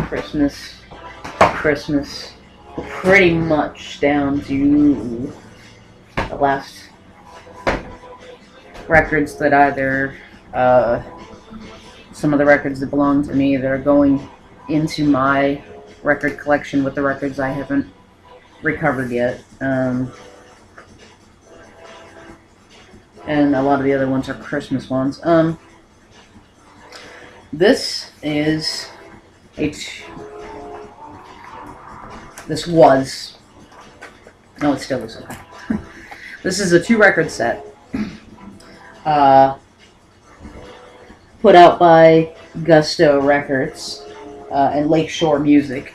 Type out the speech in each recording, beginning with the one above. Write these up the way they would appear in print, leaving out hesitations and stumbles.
Christmas, pretty much down to the last records that either, some of the records that belong to me that are going into my record collection with the records I haven't recovered yet. And a lot of the other ones are Christmas ones. This is this was, no, it still is okay. This is a 2-record set, put out by Gusto Records and Lakeshore Music.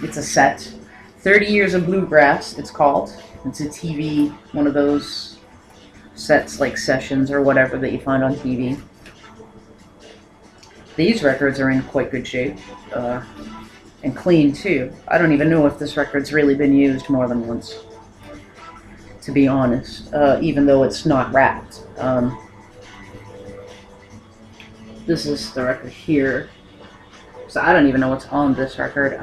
It's a set. 30 Years of Bluegrass, it's called. It's a TV, one of those sets like Sessions or whatever that you find on TV. These records are in quite good shape, and clean too. I don't even know if this record's really been used more than once, to be honest, even though it's not wrapped. This is the record here, so I don't even know what's on this record.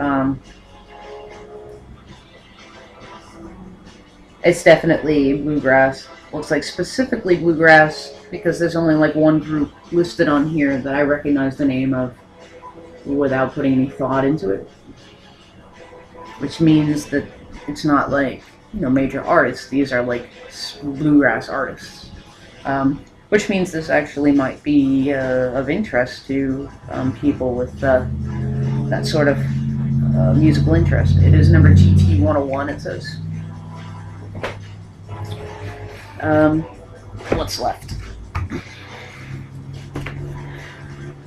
It's definitely bluegrass. Looks like specifically bluegrass, because there's only like one group listed on here that I recognize the name of without putting any thought into it. Which means that it's not like, you know, major artists. These are like bluegrass artists. Which means this actually might be of interest to people with that sort of musical interest. It is number pt.11, it says. What's left?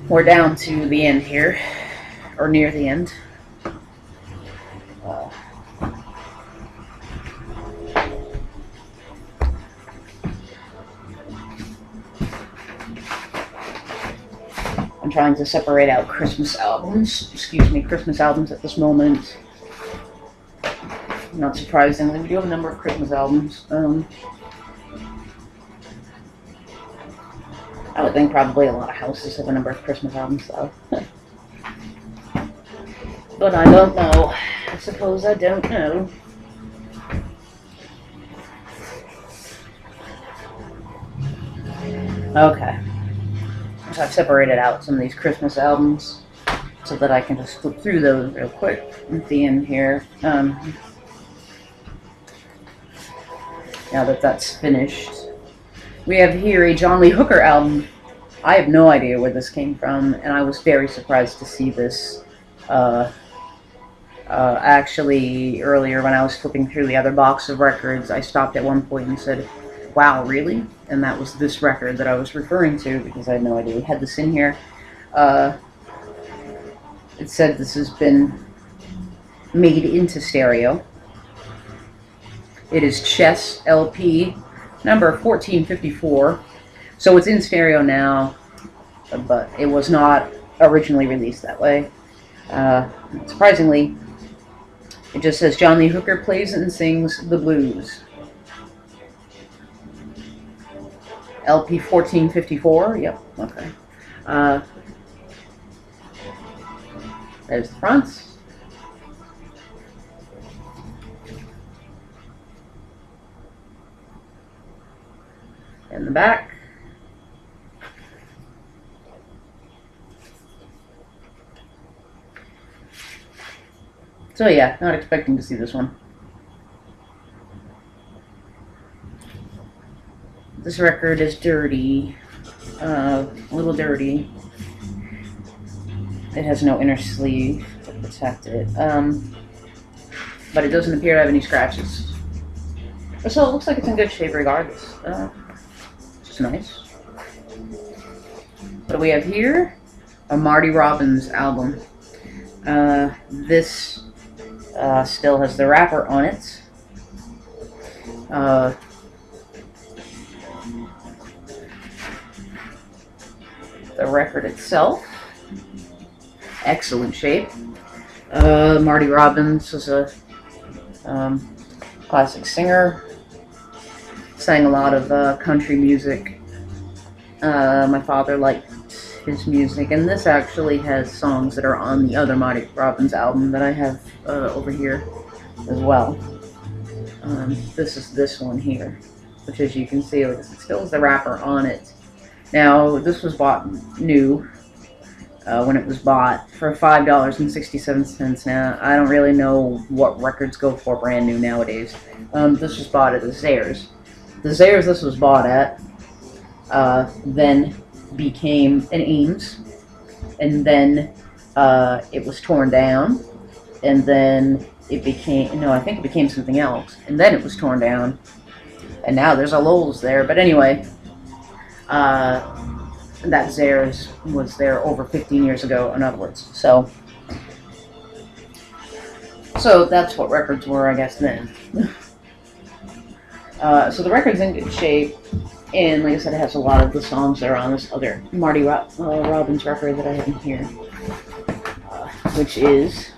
We're down to the end here, or near the end. I'm trying to separate out Christmas albums. Excuse me, Christmas albums at this moment. Not surprisingly, we do have a number of Christmas albums. I would think probably a lot of houses have a number of Christmas albums, though. But I don't know. I suppose I don't know. Okay. So I've separated out some of these Christmas albums so that I can just flip through those real quick at the end here. Now that that's finished. We have here a John Lee Hooker album. I have no idea where this came from, and I was very surprised to see this. Actually, earlier when I was flipping through the other box of records, I stopped at one point and said, "Wow, really?" And that was this record that I was referring to, because I had no idea we had this in here. It said this has been made into stereo. It is Chess LP number 1454. So it's in stereo now, but it was not originally released that way. Surprisingly, it just says John Lee Hooker plays and sings the blues. LP 1454, yep, okay. There's the front. And the back. So yeah, not expecting to see this one. This record is dirty, a little dirty. It has no inner sleeve to protect it, but it doesn't appear to have any scratches. So it looks like it's in good shape regardless. Which is nice. What do we have here? A Marty Robbins album. This still has the wrapper on it. The record itself, excellent shape. Marty Robbins was a classic singer. Sang a lot of country music. My father liked his music, and this actually has songs that are on the other Marty Robbins album that I have over here as well. This is this one here, which, as you can see, like, it still has the wrapper on it. Now, this was bought new when it was bought for $5.67. Now, I don't really know what records go for brand new nowadays. This was bought at the Zayres. The Zayres this was bought at then became an Ames, and then it was torn down, and then it became, no, I think it became something else, and then it was torn down, and now there's a Lowell's there. But anyway, that Zayres was there over 15 years ago, in other words. So that's what records were, I guess, then. So the record's in good shape, and like I said, it has a lot of the songs that are on this other Marty Robbins record that I have in here, which is,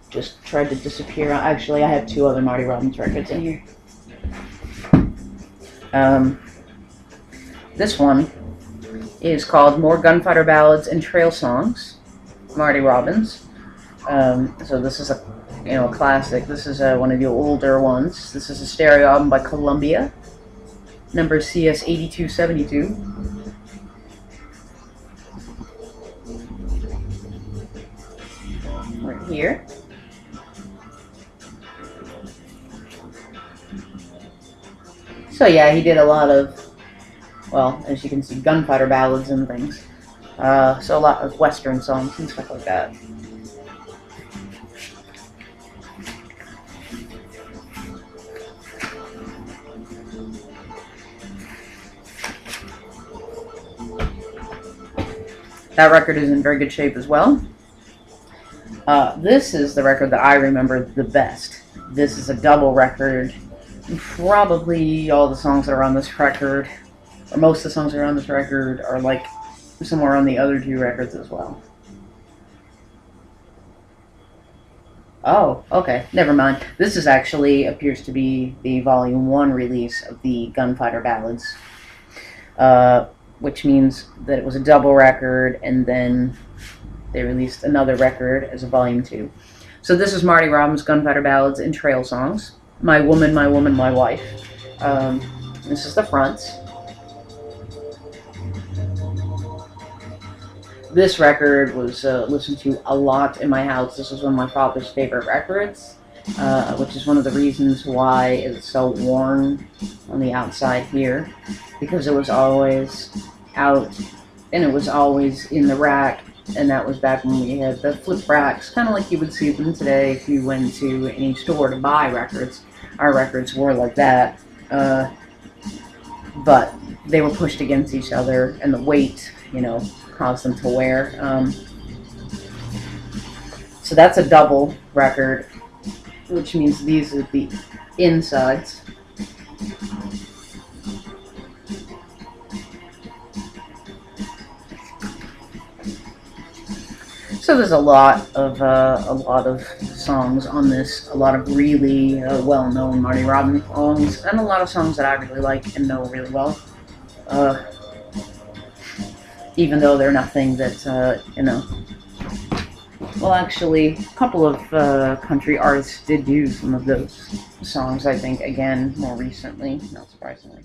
just tried to disappear. Actually, I have two other Marty Robbins records in here. This one is called More Gunfighter Ballads and Trail Songs, Marty Robbins. So this is a classic. This is one of the older ones. This is a stereo album by Columbia, number CS 8272. Right here. So yeah, he did a lot of, well, as you can see, gunfighter ballads and things. So a lot of Western songs and stuff like that. That record is in very good shape as well. This is the record that I remember the best. This is a double record. Probably all the songs that are on this record, or most of the songs that are on this record, are like somewhere on the other two records as well. Oh, okay, never mind. This is actually appears to be the Volume 1 release of the Gunfighter Ballads, which means that it was a double record, and then they released another record as a Volume 2. So this is Marty Robbins' Gunfighter Ballads and Trail Songs. My Woman, My Woman, My Wife. This is the front. This record was listened to a lot in my house. This was one of my father's favorite records, which is one of the reasons why it's so worn on the outside here, because it was always out, and it was always in the rack, and that was back when we had the flip racks, kind of like you would see them today if you went to any store to buy records. Our records were like that, but they were pushed against each other, and the weight, caused them to wear. So that's a double record, which means these are the insides. So there's a lot of songs on this, a lot of really well-known Marty Robbins songs, and a lot of songs that I really like and know really well. Even though they're nothing that well, actually, a couple of country artists did do some of those songs, I think, again, more recently, not surprisingly.